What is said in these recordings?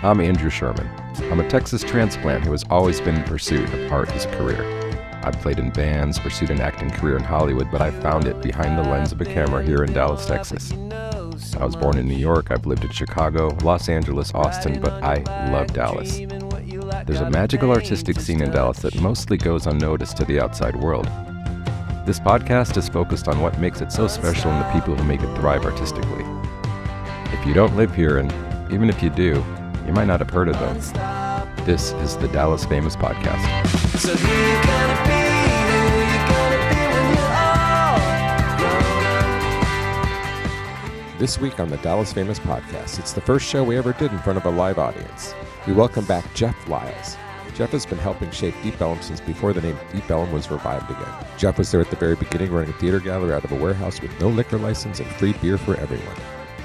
I'm Andrew Sherman. I'm a Texas transplant who has always been in pursuit of art as a career. I've played in bands, pursued an acting career in Hollywood, but I found it behind the lens of a camera here in Dallas, Texas. I was born in New York, I've lived in Chicago, Los Angeles, Austin, but I love Dallas. There's a magical artistic scene in Dallas that mostly goes unnoticed to the outside world. This podcast is focused on what makes it so special and the people who make it thrive artistically. If you don't live here, and even if you do, you might not have heard of them. This is the Dallas Famous Podcast. So who you gonna be? Who you gonna be when you're all grown up? This week on the Dallas Famous Podcast, it's the first show we ever did in front of a live audience. We welcome back Jeff Liles. Jeff has been helping shape Deep Ellum since before the name Deep Ellum was revived again. Jeff was there at the very beginning running a theater gallery out of a warehouse with no liquor license and free beer for everyone.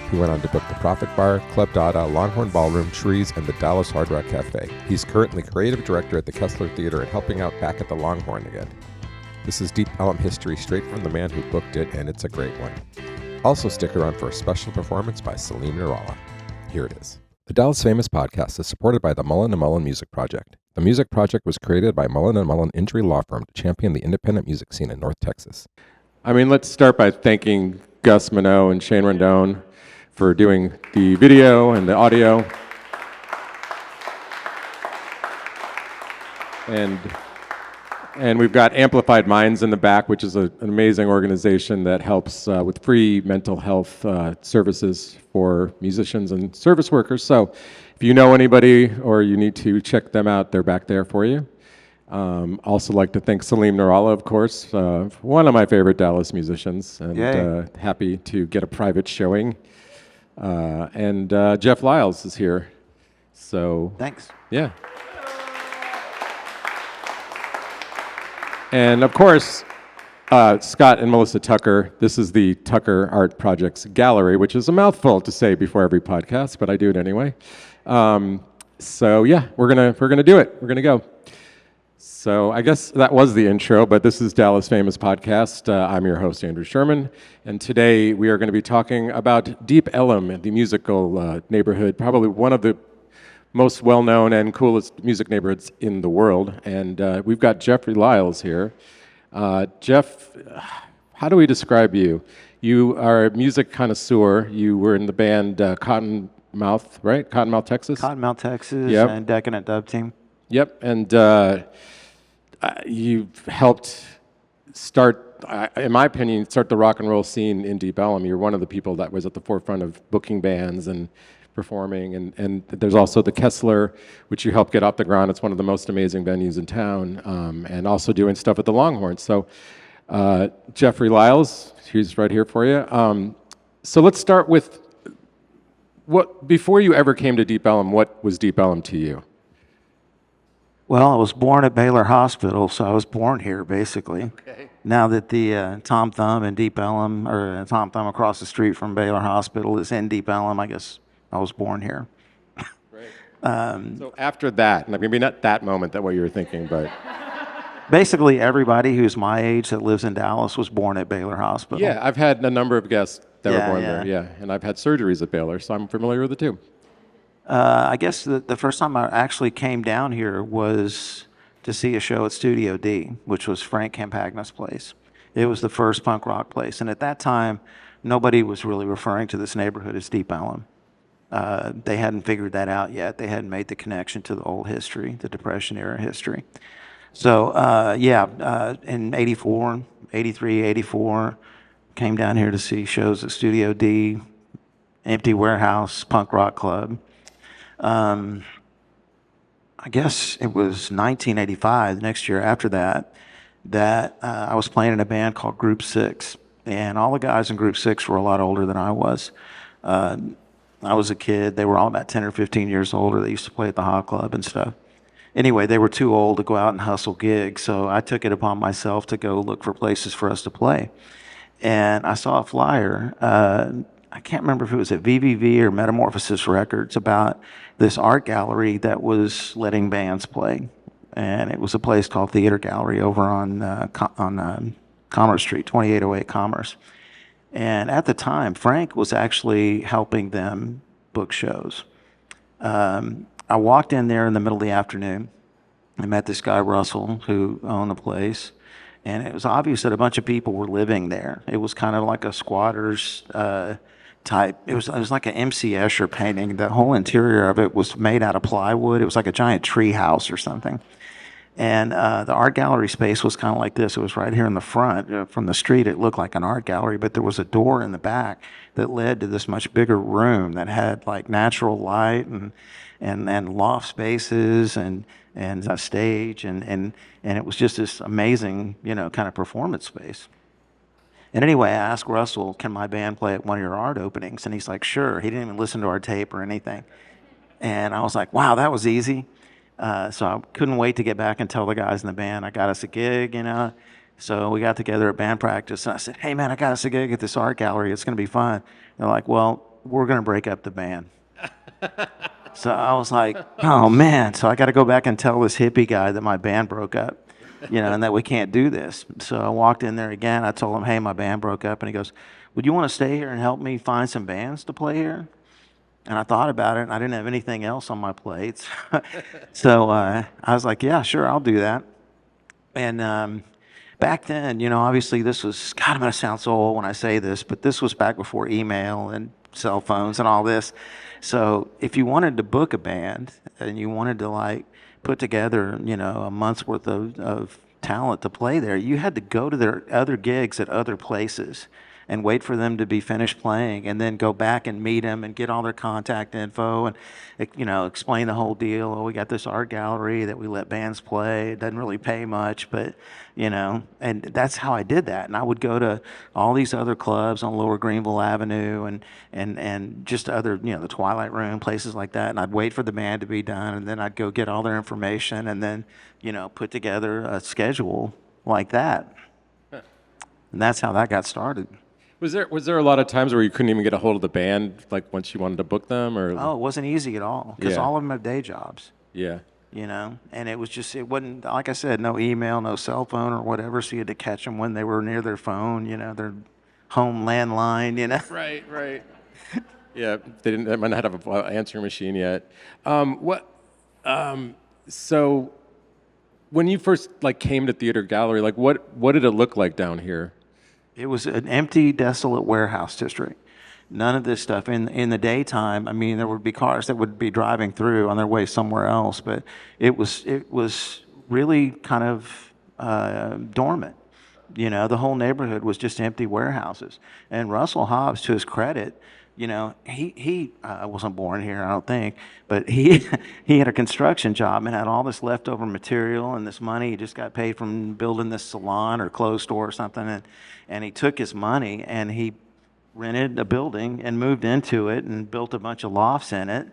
He went on to book the Profit Bar, Club Dada, Longhorn Ballroom, Trees, and the Dallas Hard Rock Cafe. He's currently creative director at the Kessler Theater and helping out back at the Longhorn again. This is Deep Ellum history straight from the man who booked it, and it's a great one. Also stick around for a special performance by Salim Nourallah. Here it is. The Dallas Famous Podcast is supported by the Mullen & Mullen Music Project. The Music Project was created by Mullen & Mullen Injury Law Firm to champion the independent music scene in North Texas. Let's start by thanking Gus Minot and Shane Rondone for doing the video and the audio. And we've got Amplified Minds in the back, which is an amazing organization that helps with free mental health services for musicians and service workers. So if you know anybody or you need to check them out, they're back there for you. Also like to thank Salim Nourallah, of course, one of my favorite Dallas musicians, and happy to get a private showing. And Jeff Liles is here. So thanks. Yeah. And of course, Scott and Melissa Tucker. This is the Tucker Art Projects Gallery, which is a mouthful to say before every podcast, but I do it anyway. So yeah, we're gonna do it. We're gonna go. So I guess that was the intro, but this is Dallas Famous Podcast. I'm your host, Andrew Sherman, and today we are going to be talking about Deep Ellum, the musical neighborhood, probably one of the most well-known and coolest music neighborhoods in the world. And we've got Jeffrey Liles here. Jeff, how do we describe you? You are a music connoisseur. You were in the band Cottonmouth, right? Cottonmouth, Texas? Cottonmouth, Texas, Yep. and Decadent Dub Team. Yep, and you've helped start, in my opinion, start the rock and roll scene in Deep Ellum. You're one of the people that was at the forefront of booking bands and performing, and there's also the Kessler, which you helped get off the ground. It's one of the most amazing venues in town, and also doing stuff at the Longhorn. So Jeffrey Liles, he's right here for you. So let's start with, before you ever came to Deep Ellum, what was Deep Ellum to you? Well, I was born at Baylor Hospital, so I was born here, basically. Okay. Now that the Tom Thumb in Deep Ellum, or Tom Thumb across the street from Baylor Hospital is in Deep Ellum, I guess I was born here. Great. So after that, maybe not that moment, that what you were thinking, but... Basically, everybody who's my age that lives in Dallas was born at Baylor Hospital. Yeah, I've had a number of guests that were born yeah. there, and I've had surgeries at Baylor, so I'm familiar with it too. I guess the first time I actually came down here was to see a show at Studio D, which was Frank Campagna's place. It was the first punk rock place, and at that time, nobody was really referring to this neighborhood as Deep Ellum. They hadn't figured that out yet. They hadn't made the connection to the old history, the Depression era history. So in 84, 83, 84, came down here to see shows at Studio D, Empty Warehouse, Punk Rock Club. I guess it was 1985, the next year after that, I was playing in a band called Group 6. And all the guys in Group 6 were a lot older than I was. I was a kid. They were all about 10 or 15 years older. They used to play at the Hot Club and stuff. Anyway, they were too old to go out and hustle gigs, so I took it upon myself to go look for places for us to play. And I saw a flyer. I can't remember if it was at VVV or Metamorphosis Records, about this art gallery that was letting bands play. And it was a place called Theater Gallery over on Commerce Street, 2808 Commerce. And at the time, Frank was actually helping them book shows. I walked in there in the middle of the afternoon. I met this guy, Russell, who owned the place. And it was obvious that a bunch of people were living there. It was kind of like a squatter's type. It was like an M.C. Escher painting. The whole interior of it was made out of plywood. It was like a giant tree house or something. And the art gallery space was kind of like this. It was right here in the front. From the street, it looked like an art gallery, but there was a door in the back that led to this much bigger room that had like natural light and loft spaces and a stage and it was just this amazing, kind of performance space. And anyway, I asked Russell, can my band play at one of your art openings? And he's like, sure. He didn't even listen to our tape or anything. And I was like, wow, that was easy. So I couldn't wait to get back and tell the guys in the band I got us a gig, So we got together at band practice, and I said, hey, man, I got us a gig at this art gallery. It's going to be fun. They're like, well, we're going to break up the band. So I was like, oh, man. So I got to go back and tell this hippie guy that my band broke up, and that we can't do this. So I walked in there again. I told him, hey, my band broke up. And he goes, would you want to stay here and help me find some bands to play here? And I thought about it, and I didn't have anything else on my plate. So I was like, yeah, sure, I'll do that. And back then, obviously this was, God, I'm going to sound so old when I say this, but this was back before email and cell phones and all this. So if you wanted to book a band and you wanted to like put together, a month's worth of talent to play there, you had to go to their other gigs at other places and wait for them to be finished playing and then go back and meet them and get all their contact info and, explain the whole deal. Oh, we got this art gallery that we let bands play. It doesn't really pay much, but, and that's how I did that. And I would go to all these other clubs on Lower Greenville Avenue and just other, the Twilight Room, places like that. And I'd wait for the band to be done, and then I'd go get all their information and then, put together a schedule like that. And that's how that got started. Was there a lot of times where you couldn't even get a hold of the band, like once you wanted to book them, or? Oh, it wasn't easy at all because all of them have day jobs. Yeah. And it wasn't, like I said, no email, no cell phone or whatever, so you had to catch them when they were near their phone, their home landline, Right. Yeah, they might not have an answering machine yet. So when you first came to Theater Gallery, what did it look like down here? It was an empty, desolate warehouse district. None of this stuff. In the daytime, I mean, there would be cars that would be driving through on their way somewhere else, but it was really kind of dormant. The whole neighborhood was just empty warehouses. And Russell Hobbs, to his credit, he wasn't born here, I don't think, but he had a construction job and had all this leftover material and this money. He just got paid from building this salon or clothes store or something, and he took his money and he rented a building and moved into it and built a bunch of lofts in it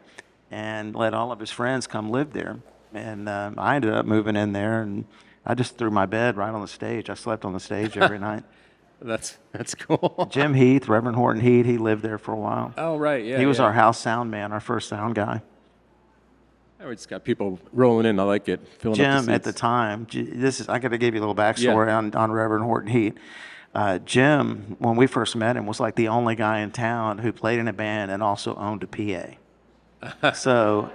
and let all of his friends come live there. And I ended up moving in there, and I just threw my bed right on the stage. I slept on the stage every night. That's cool. Jim Heath, Reverend Horton Heat, he lived there for a while. Oh, right, yeah. He was our house sound man, our first sound guy. We just got people rolling in. I like it. Filling up the Jim, seats. at the time, I got to give you a little backstory on Reverend Horton Heat. Jim, when we first met him, was like the only guy in town who played in a band and also owned a PA. So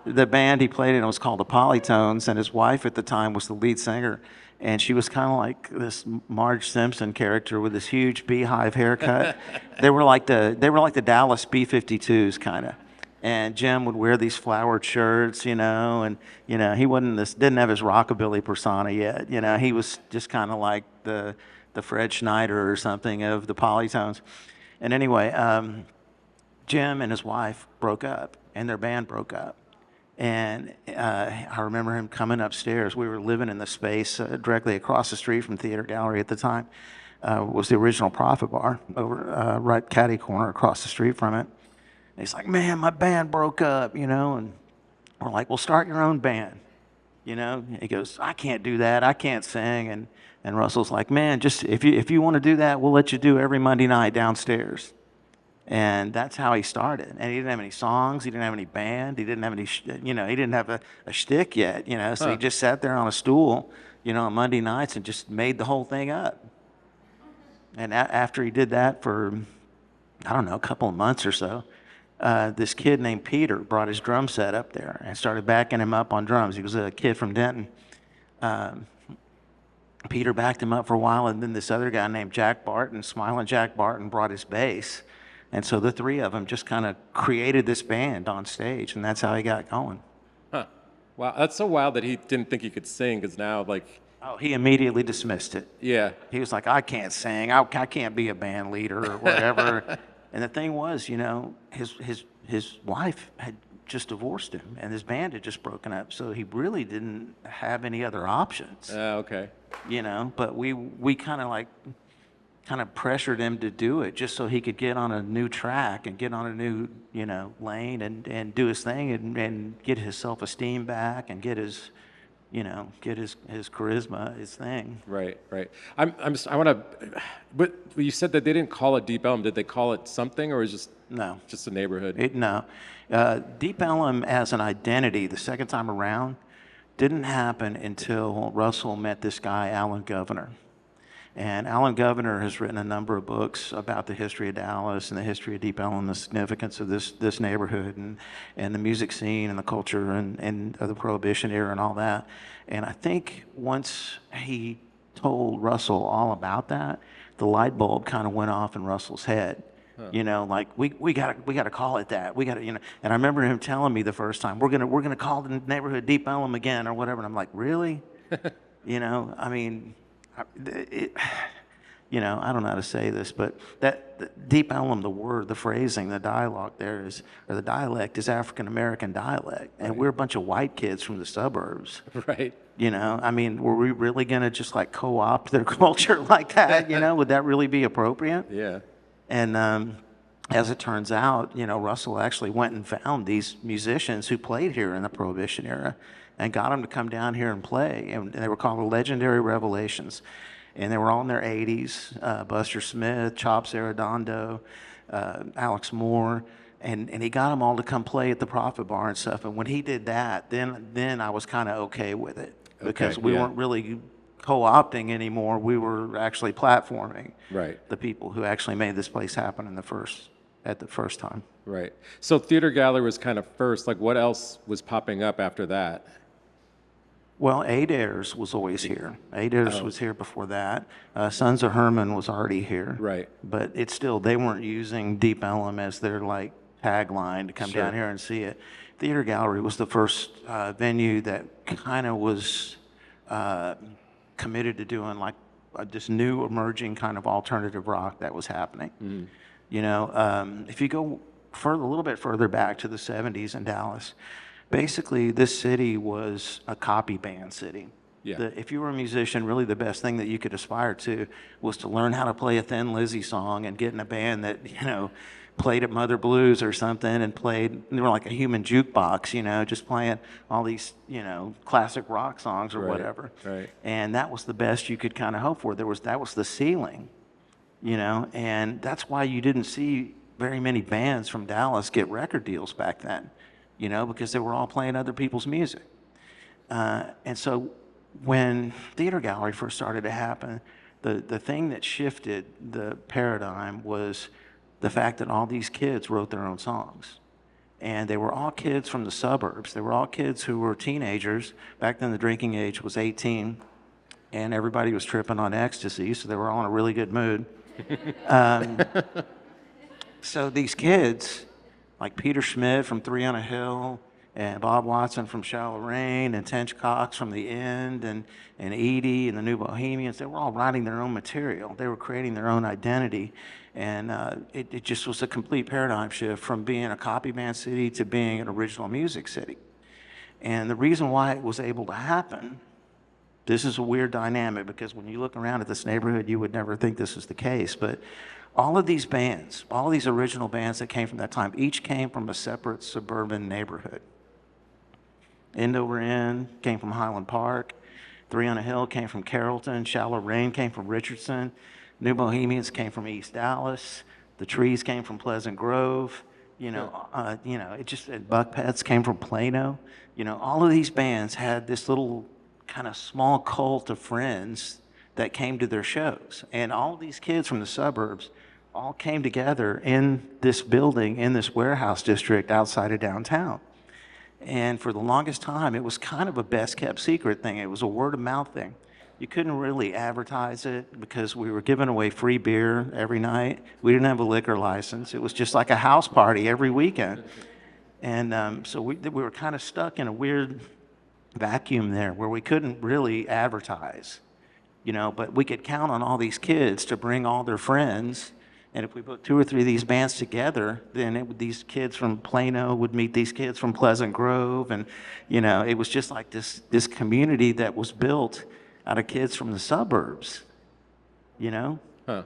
the band he played in was called the Polytones, and his wife at the time was the lead singer. And she was kind of like this Marge Simpson character with this huge beehive haircut. They were like the Dallas B-52s kind of. And Jim would wear these flowered shirts, and he didn't have his rockabilly persona yet. He was just kind of like the Fred Schneider or something of the Polytones. And anyway, Jim and his wife broke up, and their band broke up. And I remember him coming upstairs. We were living in the space directly across the street from Theater Gallery at the time. Was the original Profit Bar over right catty corner across the street from it. And he's like, man, my band broke up, and we're like, well, start your own band. He goes, I can't do that. I can't sing. And Russell's like, man, just if you want to do that, we'll let you do every Monday night downstairs. And that's how he started. And he didn't have any songs. He didn't have any band. He didn't have any, he didn't have a shtick yet, So he just sat there on a stool, on Monday nights and just made the whole thing up. And after he did that for, I don't know, a couple of months or so, this kid named Peter brought his drum set up there and started backing him up on drums. He was a kid from Denton. Peter backed him up for a while, and then this other guy named Jack Barton, Smiling Jack Barton, brought his bass. And so the three of them just kind of created this band on stage, and that's how he got going. Huh. Wow, that's so wild that he didn't think he could sing, because now, like... Oh, he immediately dismissed it. Yeah. He was like, I can't sing. I can't be a band leader or whatever. And the thing was, you know, his wife had just divorced him, and his band had just broken up, so he really didn't have any other options. Okay. You know, but we kind of pressured him to do it just so he could get on a new track and get on a new, you know, lane and do his thing and get his self-esteem back and get his, you know, get his charisma, his thing. Right. I want to, but you said that they didn't call it Deep Ellum. Did they call it something, or is just No. just a neighborhood? No. Deep Ellum as an identity, the second time around, didn't happen until Russell met this guy, Alan Governor. And Alan Governor has written a number of books about the history of Dallas and the history of Deep Ellum, the significance of this neighborhood and the music scene and the culture and of the Prohibition era and all that. And I think once he told Russell all about that, the light bulb kind of went off in Russell's head. You know, like we gotta call it that. We gotta, you know. And I remember him telling me the first time, we're gonna call the neighborhood Deep Ellum again or whatever. And I'm like, really? You know, I mean, you know, I don't know how to say this, but that Deep Ellum, the word, the phrasing, the dialogue there is, or the dialect is African American dialect, and we're a bunch of white kids from the suburbs. Right. You know, I mean, were we really gonna just like co-opt their culture like that? You know, would that really be appropriate? Yeah. And as it turns out, you know, Russell actually went and found these musicians who played here in the Prohibition era and got them to come down here and play. And they were called the Legendary Revelations. And they were all in their 80s, Buster Smith, Chops Arredondo, Alex Moore. And he got them all to come play at the Prophet Bar and stuff. And when he did that, then I was kind of okay with it. Because we weren't really co-opting anymore. We were actually platforming the people who actually made this place happen at the first time. Right. So Theater Gallery was kind of first. Like, what else was popping up after that? Well, Adair's was always here. Adair's was here before that. Sons of Herman was already here. Right. But it's still, they weren't using Deep Ellum as their like tagline to come down here and see it. Theater Gallery was the first venue that kind of was committed to doing like this new emerging kind of alternative rock that was happening. You know, if you go a little bit further back to the 70s in Dallas, basically this city was a copy band city. Yeah. If you were a musician, really the best thing that you could aspire to was to learn how to play a Thin Lizzy song and get in a band that, you know, played at Mother Blues or something and they were like a human jukebox, you know, just playing all these, you know, classic rock songs or whatever. Right. And that was the best you could kind of hope for. That was the ceiling, you know, and that's why you didn't see very many bands from Dallas get record deals back then, you know, because they were all playing other people's music. And so when Theater Gallery first started to happen, the thing that shifted the paradigm was the fact that all these kids wrote their own songs. And they were all kids from the suburbs. They were all kids who were teenagers. Back then the drinking age was 18, and everybody was tripping on ecstasy, so they were all in a really good mood. So these kids, like Peter Schmidt from Three on a Hill, and Bob Watson from Shallow Rain, and Tench Cox from The End, and Edie and the New Bohemians, they were all writing their own material. They were creating their own identity. And it just was a complete paradigm shift from being a copy band city to being an original music city. And the reason why it was able to happen, this is a weird dynamic, because when you look around at this neighborhood, you would never think this is the case. But all of these bands, all of these original bands that came from that time, each came from a separate suburban neighborhood. End Over End came from Highland Park. Three on a Hill came from Carrollton. Shallow Rain came from Richardson. New Bohemians came from East Dallas. The Trees came from Pleasant Grove. You know, Buck Pets came from Plano. You know, all of these bands had this little kind of small cult of friends that came to their shows. And all of these kids from the suburbs all came together in this building, in this warehouse district outside of downtown. And for the longest time, it was kind of a best kept secret thing. It was a word of mouth thing. You couldn't really advertise it because we were giving away free beer every night. We didn't have a liquor license. It was just like a house party every weekend. And so we were kind of stuck in a weird vacuum there where we couldn't really advertise, but we could count on all these kids to bring all their friends. And if we put 2 or 3 of these bands together, then these kids from Plano would meet these kids from Pleasant Grove. And, it was just like this community that was built out of kids from the suburbs, Huh.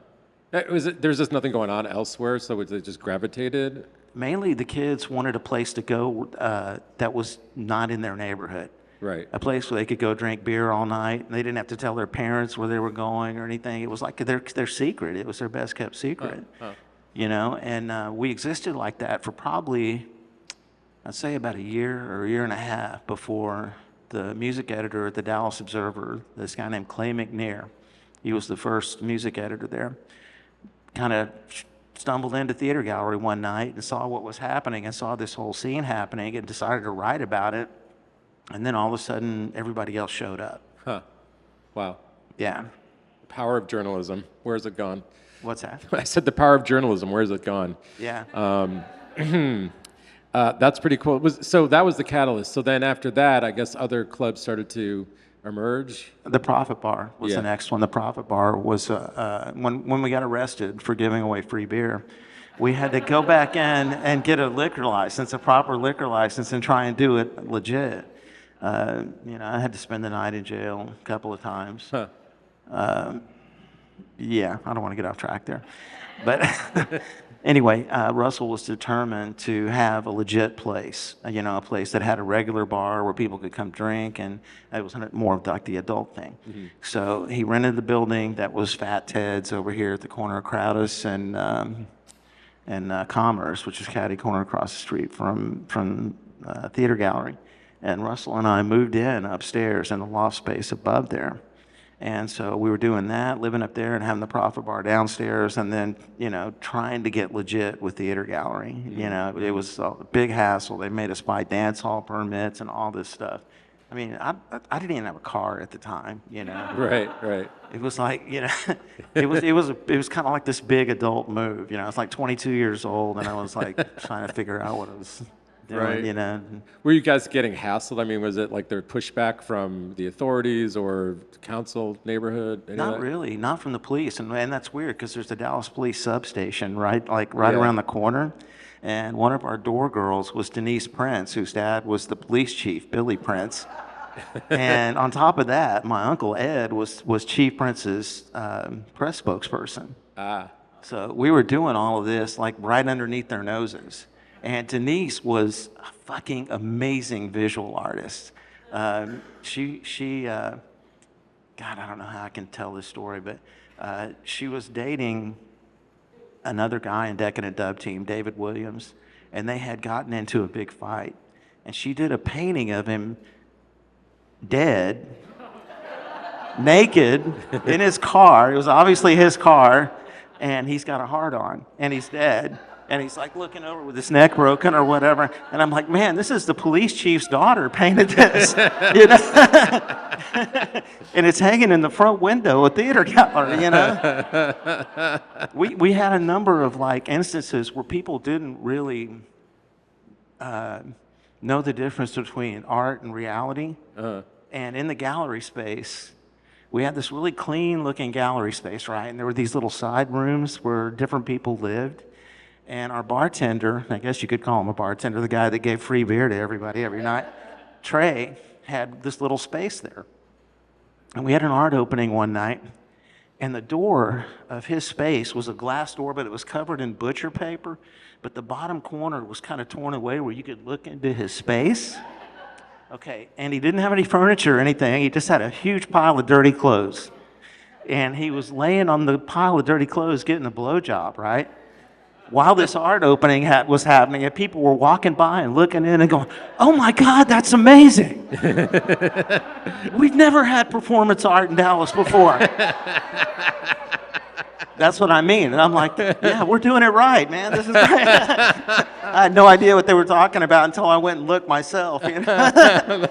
There's just nothing going on elsewhere, so it just gravitated? Mainly the kids wanted a place to go that was not in their neighborhood. Right. A place where they could go drink beer all night, and they didn't have to tell their parents where they were going or anything. It was like their secret. It was their best kept secret, and we existed like that for probably, I'd say about a year or a year and a half before the music editor at the Dallas Observer, this guy named Clay McNair, he was the first music editor there, kind of stumbled into Theater Gallery one night and saw what was happening and saw this whole scene happening and decided to write about it. And then all of a sudden, everybody else showed up. Huh. Wow. Yeah. Power of journalism. Where's it gone? What's that? I said the power of journalism. Where's it gone? Yeah. That's pretty cool. So that was the catalyst. So then after that, I guess other clubs started to emerge. The Profit Bar was the next one. The Profit Bar was when we got arrested for giving away free beer. We had to go back in and get a liquor license, a proper liquor license, and try and do it legit. I had to spend the night in jail a couple of times. Huh. Yeah, I don't want to get off track there. But anyway, Russell was determined to have a legit place, a place that had a regular bar where people could come drink, and it was more of like the adult thing. Mm-hmm. So he rented the building that was Fat Ted's over here at the corner of Crowdus and Commerce, which is catty corner across the street from Theater Gallery. And Russell and I moved in upstairs in the loft space above there. And so we were doing that, living up there and having the Profit Bar downstairs, and then, trying to get legit with Theater Gallery. Mm-hmm. It was a big hassle. They made us buy dance hall permits and all this stuff. I mean, I didn't even have a car at the time, Right. It was like, it was kind of like this big adult move. I was like 22 years old, and I was like trying to figure out what I was doing, right. Were you guys getting hassled? I mean, was it like there pushback from the authorities or council, neighborhood? Not really, not from the police. And that's weird because there's the Dallas Police substation, right around the corner. And one of our door girls was Denise Prince, whose dad was the police chief, Billy Prince. And on top of that, my uncle Ed was Chief Prince's press spokesperson. So we were doing all of this like right underneath their noses. And Denise was a fucking amazing visual artist. She God, I don't know how I can tell this story, but she was dating another guy in Decadent Dub Team, David Williams, and they had gotten into a big fight. And she did a painting of him dead, naked, in his car. It was obviously his car, and he's got a heart on, and he's dead. And he's like looking over with his neck broken or whatever. And I'm like, man, this is the police chief's daughter painted this. And it's hanging in the front window of Theater Gallery, We had a number of like instances where people didn't really know the difference between art and reality. And in the gallery space, we had this really clean looking gallery space, right? And there were these little side rooms where different people lived. And our bartender, I guess you could call him a bartender, the guy that gave free beer to everybody every night, Trey, had this little space there. And we had an art opening one night, and the door of his space was a glass door, but it was covered in butcher paper, but the bottom corner was kind of torn away where you could look into his space. Okay, and he didn't have any furniture or anything. He just had a huge pile of dirty clothes. And he was laying on the pile of dirty clothes getting a blowjob, right? While this art opening was happening, and people were walking by and looking in and going, oh my God, that's amazing. We've never had performance art in Dallas before. That's what I mean. And I'm like, yeah, we're doing it right, man. This is great. I had no idea what they were talking about until I went and looked myself. You know?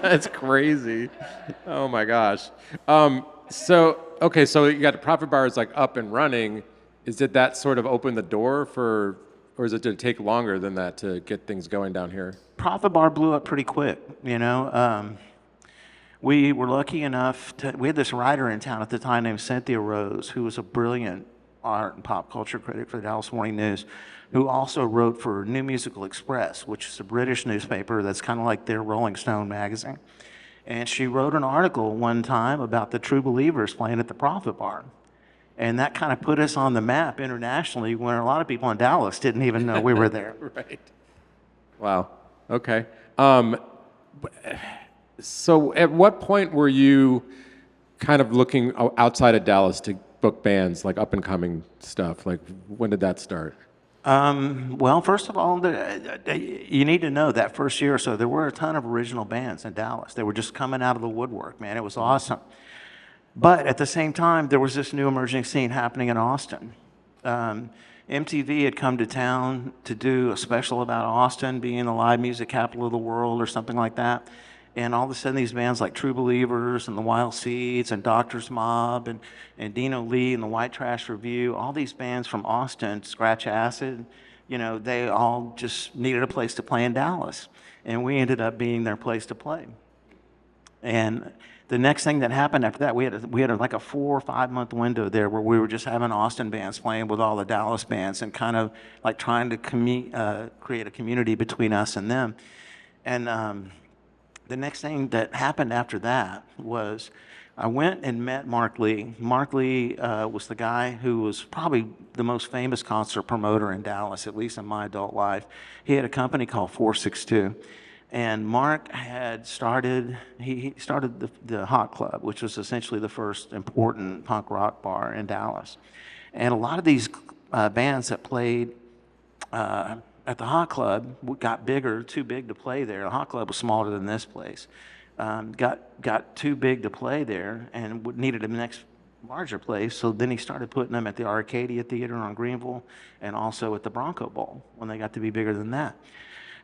That's crazy. Oh my gosh. So you got the profit bar is like up and running. Did that sort of open the door for, or did it take longer than that to get things going down here? Profit bar blew up pretty quick. You know, we were lucky enough we had this writer in town at the time named Cynthia Rose, who was a brilliant art and pop culture critic for the Dallas Morning News, who also wrote for New Musical Express, which is a British newspaper that's kind of like their Rolling Stone magazine. And she wrote an article one time about the True Believers playing at the Profit Bar. And that kind of put us on the map internationally when a lot of people in Dallas didn't even know we were there. Right. Wow. Okay. So at what point were you kind of looking outside of Dallas to book bands, like up and coming stuff? Like, when did that start? Well, first of all, you need to know that first year or so, there were a ton of original bands in Dallas. They were just coming out of the woodwork, man. It was awesome. But at the same time, there was this new emerging scene happening in Austin. MTV had come to town to do a special about Austin being the live music capital of the world or something like that. And all of a sudden, these bands like True Believers and the Wild Seeds and Doctor's Mob and Dino Lee and the White Trash Review, all these bands from Austin, Scratch Acid, you know, they all just needed a place to play in Dallas. And we ended up being their place to play. And the next thing that happened after that, we had like a 4 or 5 month window there where we were just having Austin bands playing with all the Dallas bands and kind of like trying to create a community between us and them. And the next thing that happened after that was I went and met Mark Lee. Mark Lee was the guy who was probably the most famous concert promoter in Dallas, at least in my adult life. He had a company called 462. And Mark had he started the Hot Club, which was essentially the first important punk rock bar in Dallas. And a lot of these bands that played at the Hot Club got bigger, too big to play there. The Hot Club was smaller than this place. Got too big to play there and needed a next larger place. So then he started putting them at the Arcadia Theater on Greenville and also at the Bronco Bowl when they got to be bigger than that.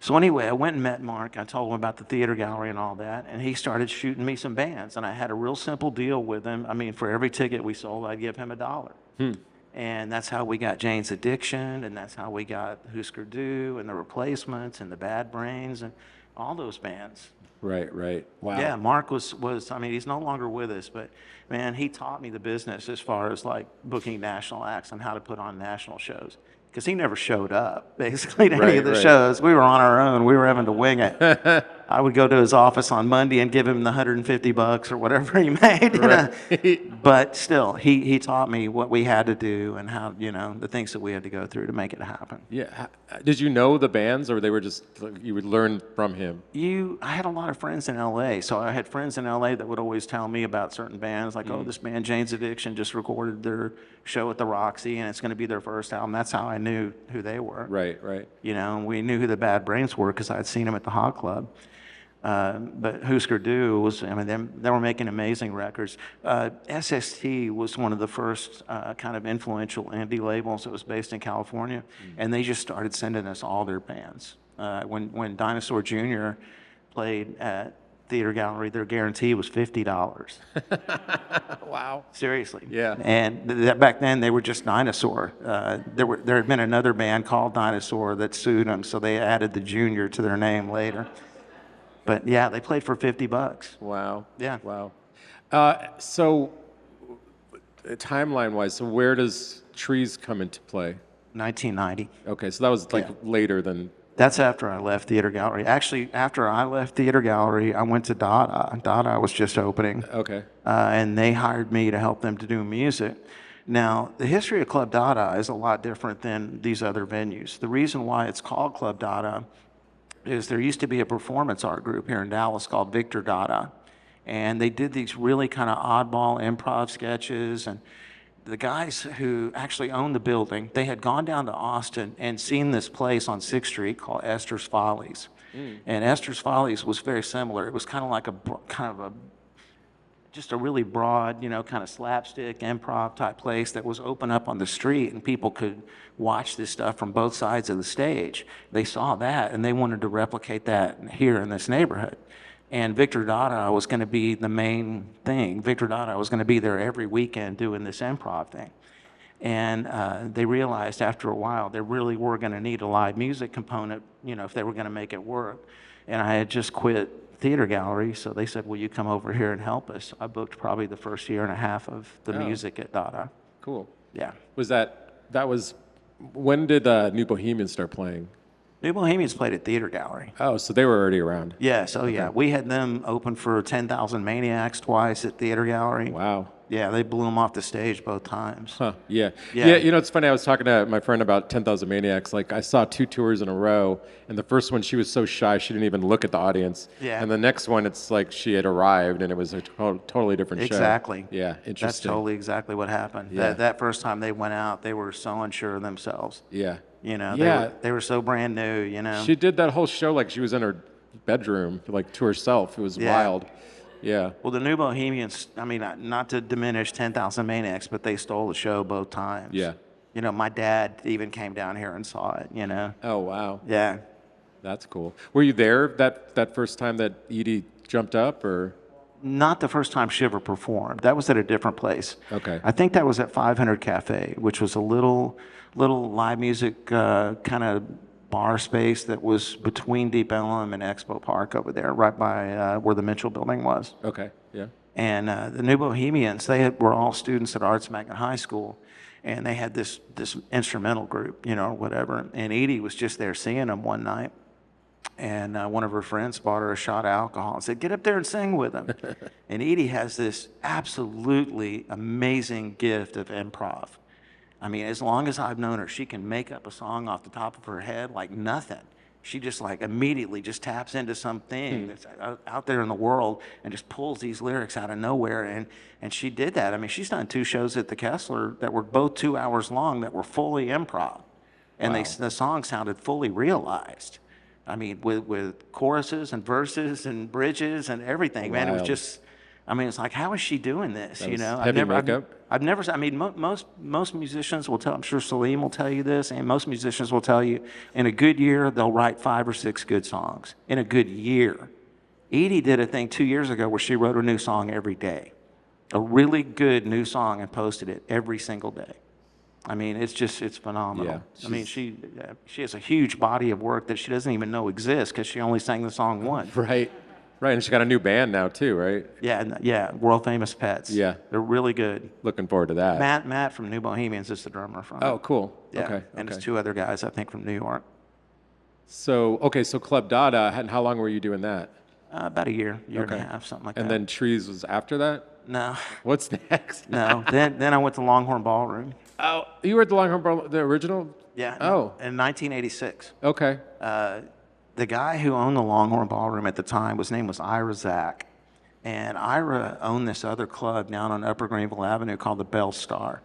So anyway, I went and met Mark. I told him about the theater gallery and all that, and he started shooting me some bands. And I had a real simple deal with him. I mean, for every ticket we sold, I'd give him $1. And that's how we got Jane's Addiction, and that's how we got Husker Du and the Replacements and the Bad Brains and all those bands. Right. Wow. Yeah, Mark was I mean, he's no longer with us, but man, he taught me the business as far as like booking national acts and how to put on national shows. Because he never showed up, basically, to any of the shows. We were on our own. We were having to wing it. I would go to his office on Monday and give him the $150 or whatever he made. Right. But still, he taught me what we had to do and how, you know, the things that we had to go through to make it happen. Yeah. Did you know the bands, or they were just, you would learn from him? I had a lot of friends in LA, so I had friends in LA that would always tell me about certain bands, like, oh, this band Jane's Addiction just recorded their show at the Roxy, and it's going to be their first album. That's how I knew who they were. Right. You know, and we knew who the Bad Brains were because I'd seen them at the Hot Club. But Husker Du was, I mean, they were making amazing records. SST was one of the first kind of influential indie labels that was based in California, and they just started sending us all their bands. When Dinosaur Jr. played at Theater Gallery, their guarantee was $50. Wow. Seriously. Yeah. And back then they were just Dinosaur. There had been another band called Dinosaur that sued them, so they added the Junior to their name later. But yeah, they played for $50. Wow. Yeah. Wow. So, timeline-wise, so where does Trees come into play? 1990. Okay, so that was like later than. That's after I left Theater Gallery. Actually, after I left Theater Gallery, I went to Dada. Dada was just opening. Okay. And they hired me to help them to do music. Now, the history of Club Dada is a lot different than these other venues. The reason why it's called Club Dada is there used to be a performance art group here in Dallas called Victor Dada. And they did these really kind of oddball improv sketches. And the guys who actually owned the building, they had gone down to Austin and seen this place on 6th Street called Esther's Follies. And Esther's Follies was very similar. It was kind of like just a really broad, kind of slapstick improv type place that was open up on the street, and people could watch this stuff from both sides of the stage. They saw that, and they wanted to replicate that here in this neighborhood. And Victor Dada was going to be the main thing. Victor Dada was going to be there every weekend doing this improv thing. And they realized after a while they really were going to need a live music component, if they were going to make it work. And I had just quit theater gallery, so they said, will you come over here and help us? I booked probably the first year and a half of the music at Dada. Cool. Yeah. When did New Bohemians start playing? New Bohemians played at Theater Gallery. Oh, so they were already around. Yes, yeah. We had them open for 10,000 Maniacs twice at Theater Gallery. Wow. Yeah, they blew them off the stage both times. Huh, yeah. Yeah, it's funny, I was talking to my friend about 10,000 Maniacs. Like, I saw 2 tours in a row, and the first one, she was so shy, she didn't even look at the audience. Yeah. And the next one, it's like she had arrived, and it was a totally different show. Exactly. Yeah, interesting. That's totally exactly what happened. Yeah. That first time they went out, they were so unsure of themselves. Yeah. They were so brand new, She did that whole show like she was in her bedroom, like to herself. It was wild. Yeah. Well, the New Bohemians, I mean, not to diminish 10,000 Maniacs, but they stole the show both times. Yeah. My dad even came down here and saw it, Oh, wow. Yeah. That's cool. Were you there that first time that Edie jumped up, or? Not the first time Shiver performed. That was at a different place. Okay. I think that was at 500 Cafe, which was a little live music kind of bar space that was between Deep Ellum and Expo Park over there, right by where the Mitchell building was. Okay, yeah. And the New Bohemians, were all students at Arts Magnet High School, and they had this instrumental group, or whatever. And Edie was just there seeing them one night, and one of her friends bought her a shot of alcohol and said, get up there and sing with them. And Edie has this absolutely amazing gift of improv. I mean, as long as I've known her, she can make up a song off the top of her head like nothing. She just immediately just taps into something that's out there in the world and just pulls these lyrics out of nowhere. And she did that. I mean, she's done 2 shows at the Kessler that were both 2 hours long that were fully improv. And the song sounded fully realized. I mean, with choruses and verses and bridges and everything, man. It was just, I mean, it's like, how is she doing this? Heavy makeup. I've never. I mean, most musicians will tell. I'm sure Salim will tell you this, and most musicians will tell you, in a good year they'll write 5 or 6 good songs. In a good year, Edie did a thing 2 years ago where she wrote a new song every day, a really good new song, and posted it every single day. I mean, it's phenomenal. Yeah, I mean, she has a huge body of work that she doesn't even know exists because she only sang the song once. Right. Right, and she got a new band now too, right? Yeah, World Famous Pets. Yeah. They're really good. Looking forward to that. Matt from New Bohemians is the drummer from it. Oh, cool. Yeah. Okay. And it's 2 other guys, I think, from New York. So Club Dada, and how long were you doing that? About a year and a half, something like that. And then Trees was after that? No. What's next? No. Then I went to Longhorn Ballroom. Oh, you were at the Longhorn Ballroom, the original? Yeah. Oh. In 1986. Okay. The guy who owned the Longhorn Ballroom at the time, his name was Ira Zach. And Ira owned this other club down on Upper Greenville Avenue called the Bell Star.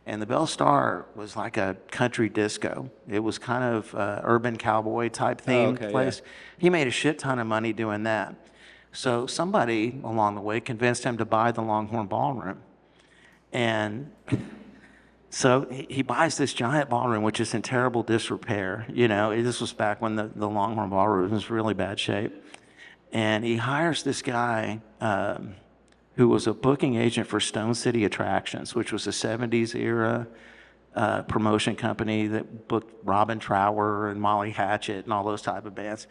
And the Bell Star was like a country disco. It was kind of urban cowboy type themed place. Yeah. He made a shit ton of money doing that. So somebody along the way convinced him to buy the Longhorn Ballroom. And so he buys this giant ballroom, which is in terrible disrepair. This was back when the Longhorn Ballroom was in really bad shape. And he hires this guy who was a booking agent for Stone City Attractions, which was a 70s era promotion company that booked Robin Trower and Molly Hatchet and all those type of bands.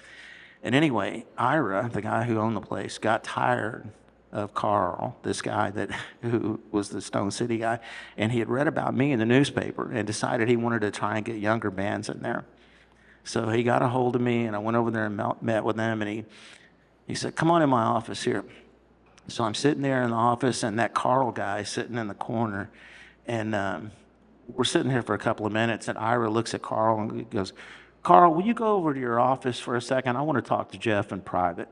And anyway, Ira, the guy who owned the place, got tired of Carl, this guy who was the Stone City guy, and he had read about me in the newspaper and decided he wanted to try and get younger bands in there. So he got a hold of me, and I went over there and met with him, and he said, come on in my office here. So I'm sitting there in the office, and that Carl guy sitting in the corner, and we're sitting here for a couple of minutes, and Ira looks at Carl and he goes, Carl, will you go over to your office for a second? I want to talk to Jeff in private.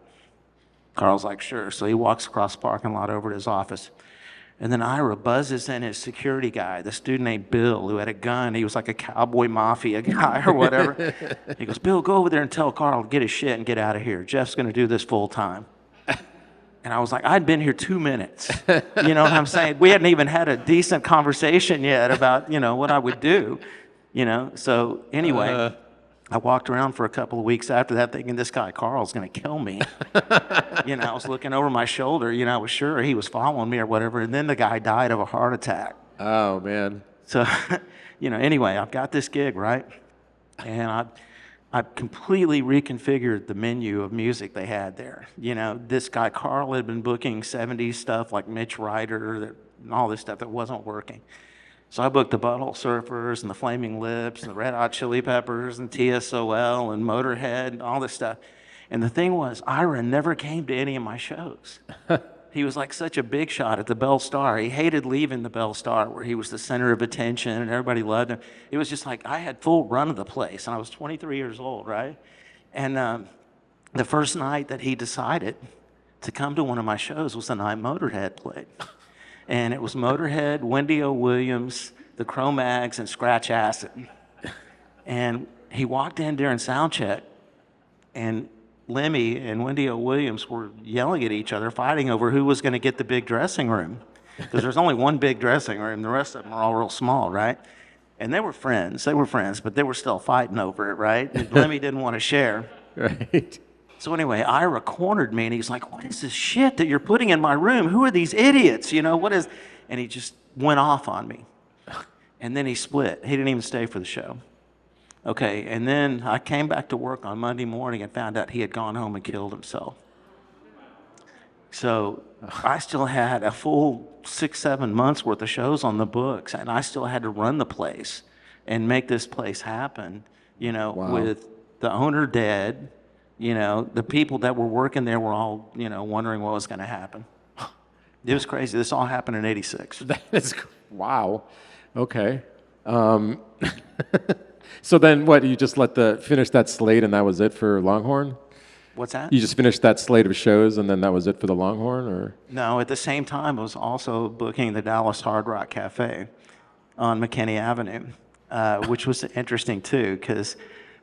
Carl's like, sure. So he walks across the parking lot over to his office. And then Ira buzzes in his security guy, this dude named Bill, who had a gun. He was like a cowboy mafia guy or whatever. He goes, Bill, go over there and tell Carl to get his shit and get out of here. Jeff's going to do this full time. And I was like, I'd been here 2 minutes. You know what I'm saying? We hadn't even had a decent conversation yet about, what I would do, So anyway, I walked around for a couple of weeks after that thinking this guy Carl's going to kill me. I was looking over my shoulder, I was sure he was following me or whatever. And then the guy died of a heart attack. Oh, man. So, anyway, I've got this gig, right? And I completely reconfigured the menu of music they had there. This guy Carl had been booking 70s stuff like Mitch Ryder and all this stuff that wasn't working. So I booked the Butthole Surfers and the Flaming Lips and the Red Hot Chili Peppers and TSOL and Motorhead and all this stuff. And the thing was, Ira never came to any of my shows. He was like such a big shot at the Bell Star. He hated leaving the Bell Star where he was the center of attention and everybody loved him. It was just like I had full run of the place, and I was 23 years old, right? And the first night that he decided to come to one of my shows was the night Motorhead played. And it was Motorhead, Wendy O. Williams, the Cro-Mags, and Scratch Acid. And he walked in during sound check, and Lemmy and Wendy O. Williams were yelling at each other, fighting over who was going to get the big dressing room. Because there's only one big dressing room. The rest of them are all real small, right? And they were friends, but they were still fighting over it, right? And Lemmy didn't want to share. Right. So anyway, Ira cornered me, and he's like, what is this shit that you're putting in my room? Who are these idiots? What is... And he just went off on me. And then he split. He didn't even stay for the show. Okay, and then I came back to work on Monday morning and found out he had gone home and killed himself. So I still had a full 6-7 months worth of shows on the books, and I still had to run the place and make this place happen, Wow. with the owner dead. The people that were working there were all, wondering what was going to happen. It was crazy. This all happened in '86. That is, wow. Okay. So then what, you just finish that slate and that was it for Longhorn? What's that? You just finished that slate of shows and then that was it for the Longhorn, or? No, at the same time, I was also booking the Dallas Hard Rock Cafe on McKinney Avenue, which was interesting too, because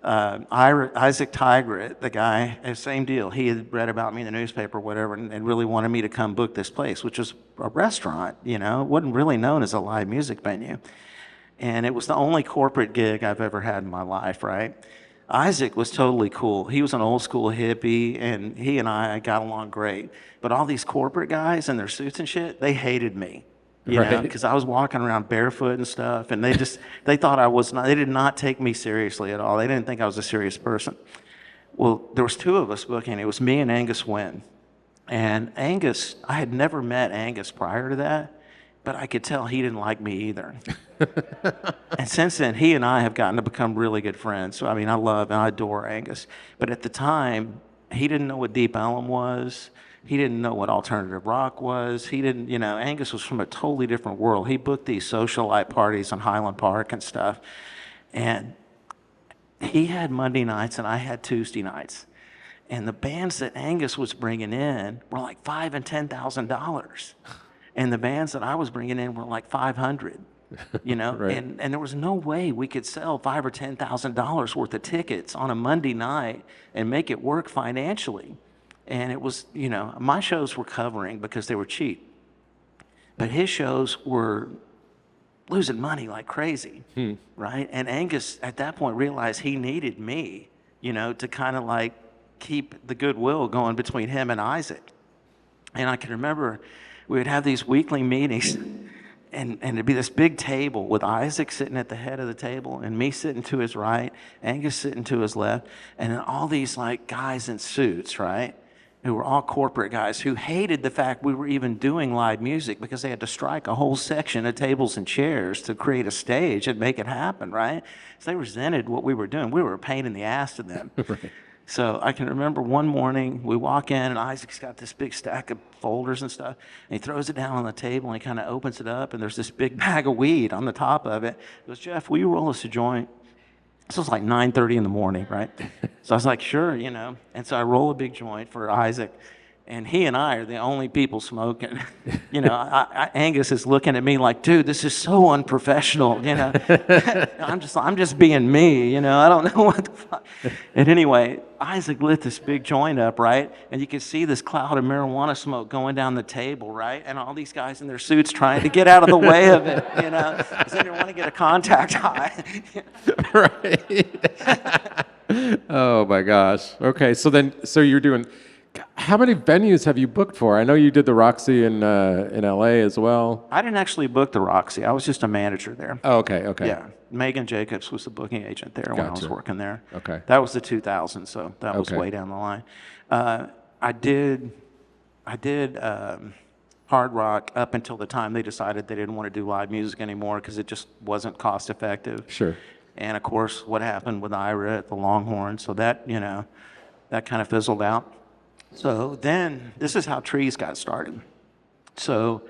Isaac Tigert, the guy, same deal. He had read about me in the newspaper or whatever and really wanted me to come book this place, which was a restaurant, It wasn't really known as a live music venue. And it was the only corporate gig I've ever had in my life, right? Isaac was totally cool. He was an old school hippie, and he and I got along great. But all these corporate guys in their suits and shit, they hated me, because I was walking around barefoot and stuff, and they thought I was not, they did not take me seriously at all. They didn't think I was a serious person. Well, there was two of us booking. It was me and Angus Wynn. And Angus, I had never met Angus prior to that, but I could tell he didn't like me either. And since then, he and I have gotten to become really good friends. So, I love and I adore Angus. But at the time, he didn't know what Deep Ellum was. He didn't know what alternative rock was. He didn't, Angus was from a totally different world. He booked these socialite parties in Highland Park and stuff. And he had Monday nights and I had Tuesday nights. And the bands that Angus was bringing in were like $5,000 and $10,000. And the bands that I was bringing in were like 500, Right. and there was no way we could sell $5,000 or $10,000 worth of tickets on a Monday night and make it work financially. And it was, my shows were covering because they were cheap, but his shows were losing money like crazy, right? And Angus at that point realized he needed me, to kind of like keep the goodwill going between him and Isaac. And I can remember we would have these weekly meetings, and it'd be this big table with Isaac sitting at the head of the table and me sitting to his right, Angus sitting to his left, and then all these like guys in suits, right? Who were all corporate guys who hated the fact we were even doing live music because they had to strike a whole section of tables and chairs to create a stage and make it happen, right? So they resented what we were doing. We were a pain in the ass to them. Right. So I can remember one morning we walk in and Isaac's got this big stack of folders and stuff, and he throws it down on the table and he kind of opens it up and there's this big bag of weed on the top of it. He goes, Jeff, will you roll us a joint? This was like 9:30 in the morning, right? So I was like, sure, And so I roll a big joint for Isaac, and he and I are the only people smoking. Angus is looking at me like, dude, this is so unprofessional. I'm just being me. I don't know what the fuck. And anyway, Isaac lit this big joint up, right? And you can see this cloud of marijuana smoke going down the table, right? And all these guys in their suits trying to get out of the way of it, because they didn't want to get a contact high. Right. Oh my gosh. Okay, so you're doing. How many venues have you booked for? I know you did the Roxy in LA as well. I didn't actually book the Roxy. I was just a manager there. Oh, okay. Yeah, Megan Jacobs was the booking agent there when I was working there. Okay. That was the 2000s, so that was way down the line. I did hard rock up until the time they decided they didn't want to do live music anymore because it just wasn't cost effective. Sure. And of course, what happened with Ira at the Longhorn, so that that kind of fizzled out. So then, this is how Trees got started. So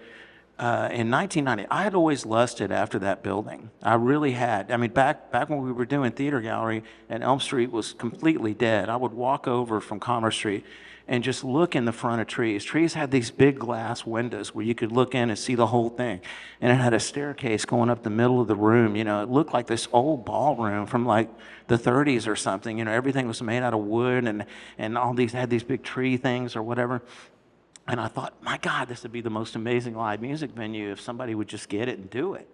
in 1990, I had always lusted after that building. I really had. I mean, back when we were doing Theater Gallery and Elm Street was completely dead, I would walk over from Commerce Street and just look in the front of Trees. Trees had these big glass windows where you could look in and see the whole thing. And it had a staircase going up the middle of the room. It looked like this old ballroom from like the 30s or something. Everything was made out of wood and all these had these big tree things or whatever. And I thought, my God, this would be the most amazing live music venue if somebody would just get it and do it.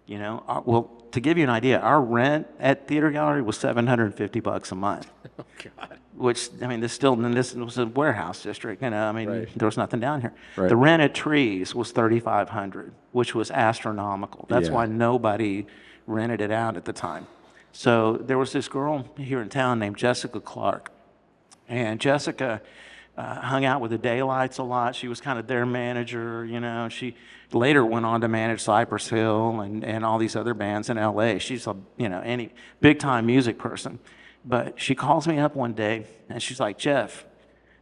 Well, to give you an idea, our rent at Theater Gallery was $750 a month. Oh God. Which, I mean, this was a warehouse district, Right. There was nothing down here. Right. The rent at Trees was $3,500, which was astronomical. That's why nobody rented it out at the time. So there was this girl here in town named Jessica Clark, and Jessica hung out with the Daylights a lot. She was kind of their manager, She later went on to manage Cypress Hill and all these other bands in LA. She's any big time music person. But she calls me up one day and she's like, Jeff,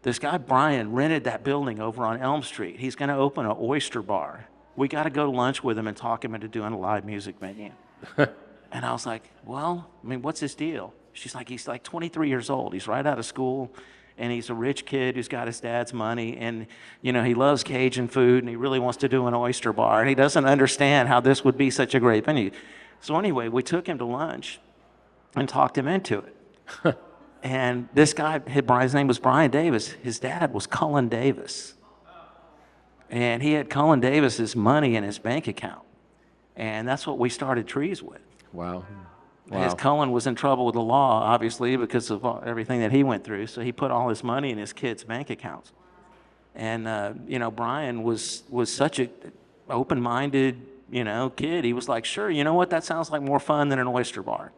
this guy Brian rented that building over on Elm Street. He's going to open an oyster bar. We got to go to lunch with him and talk him into doing a live music venue. And I was like, well, what's his deal? She's like, he's like 23 years old. He's right out of school. And he's a rich kid who's got his dad's money, and he loves Cajun food, and he really wants to do an oyster bar, and he doesn't understand how this would be such a great venue. So anyway, we took him to lunch and talked him into it. And this guy, his name was Brian Davis. His dad was Cullen Davis, and he had Cullen Davis's money in his bank account, and that's what we started Trees with. Wow. His Cullen was in trouble with the law, obviously, because of everything that he went through. So he put all his money in his kids' bank accounts. And, Brian was such a open-minded, kid. He was like, sure, you know what? That sounds like more fun than an oyster bar.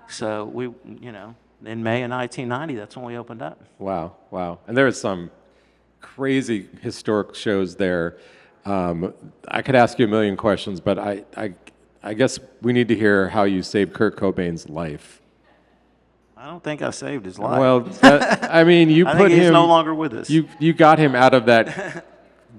So we, in May of 1990, that's when we opened up. Wow. And there was some crazy historic shows there. I could ask you a million questions, but I guess we need to hear how you saved Kurt Cobain's life. I don't think I saved his life. Well, you I put think he's him. no longer with us. You got him out of that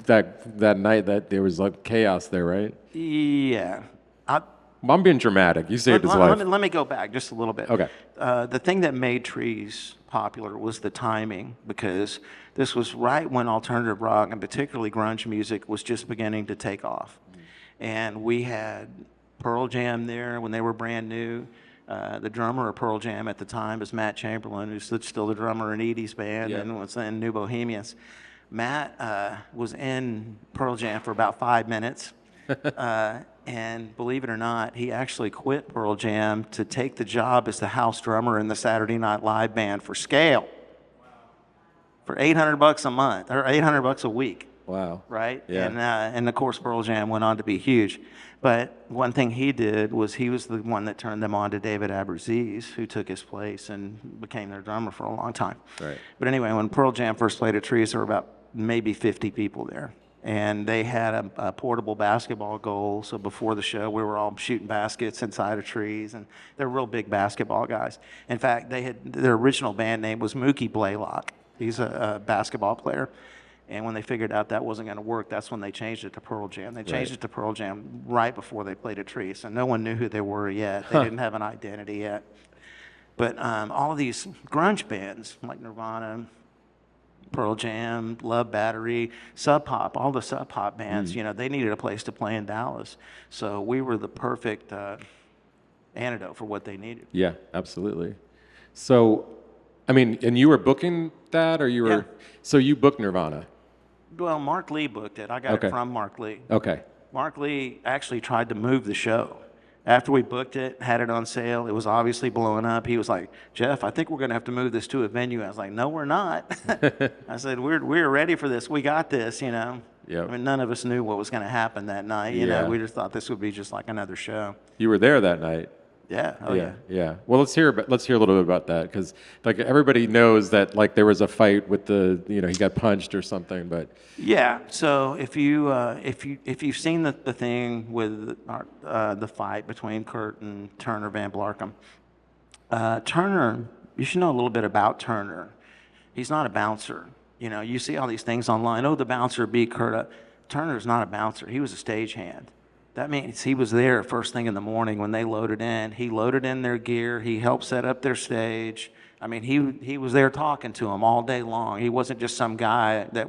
that night that there was like chaos there, right? Yeah. I'm being dramatic. You saved his life. Let me go back just a little bit. Okay. The thing that made Trees popular was the timing, because this was right when alternative rock and particularly grunge music was just beginning to take off. And we had Pearl Jam there when they were brand new. The drummer of Pearl Jam at the time was Matt Chamberlain, who's still the drummer in Edie's band and was in New Bohemians. Matt was in Pearl Jam for about 5 minutes. And believe it or not, he actually quit Pearl Jam to take the job as the house drummer in the Saturday Night Live band for Scale. For $800 a month, or $800 a week. Wow. Right? Yeah. And of course, Pearl Jam went on to be huge. But one thing he did was he was the one that turned them on to David Abruzzese, who took his place and became their drummer for a long time. Right. But anyway, when Pearl Jam first played at Trees, there were about maybe 50 people there. And they had a portable basketball goal. So before the show, we were all shooting baskets inside of Trees. And they're real big basketball guys. In fact, their original band name was Mookie Blaylock. He's a basketball player. And when they figured out that wasn't going to work, that's when they changed it to Pearl Jam. They changed it to Pearl Jam right before they played at Trees. So no one knew who they were yet. They didn't have an identity yet. But all of these grunge bands, like Nirvana, Pearl Jam, Love Battery, Sub Pop, all the Sub Pop bands, they needed a place to play in Dallas. So we were the perfect antidote for what they needed. Yeah, absolutely. So, I mean, and you were booking that, or you were, Yeah. so you booked Nirvana? Well, Mark Lee booked it. I got Okay. it from Mark Lee. Okay. Mark Lee actually tried to move the show. After we booked it, had it on sale, it was obviously blowing up. He was like, Jeff, I think we're going to have to move this to a venue. I was like, no, we're not. I said, we're ready for this. We got this, Yep. I mean, none of us knew what was going to happen that night. Yeah. We just thought this would be just like another show. You were there that night. Yeah. Oh, yeah. Yeah. Well, let's hear a little bit about that, because like everybody knows that like there was a fight with the, he got punched or something, but Yeah. So if you've seen the thing with the fight between Kurt and Turner Van Blarcom, Turner, you should know a little bit about Turner. He's not a bouncer. You see all these things online. Oh, the bouncer beat Kurt up. Turner's not a bouncer. He was a stagehand. That means he was there first thing in the morning when they loaded in. He loaded in their gear. He helped set up their stage. I mean, he was there talking to them all day long. He wasn't just some guy that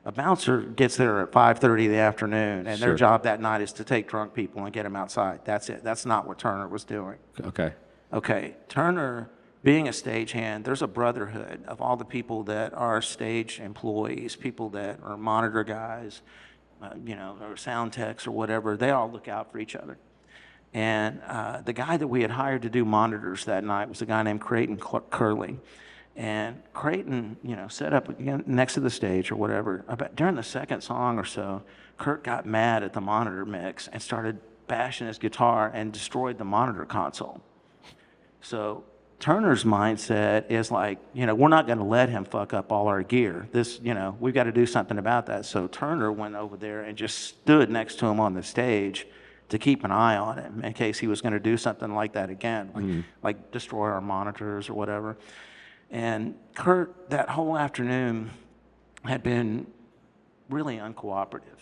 a bouncer gets there at 5:30 in the afternoon, and Sure. their job that night is to take drunk people and get them outside. That's it. That's not what Turner was doing. okay. Okay, Turner, being a stagehand, there's a brotherhood of all the people that are stage employees, people that are monitor guys, or sound techs or whatever. They all look out for each other. And the guy that we had hired to do monitors that night was a guy named Creighton Curley. And Creighton, set up next to the stage or whatever. About during the second song or so, Kurt got mad at the monitor mix and started bashing his guitar and destroyed the monitor console. So Turner's mindset is like, we're not going to let him fuck up all our gear. This, we've got to do something about that. So Turner went over there and just stood next to him on the stage to keep an eye on him in case he was going to do something like that again, like destroy our monitors or whatever. And Kurt, that whole afternoon, had been really uncooperative.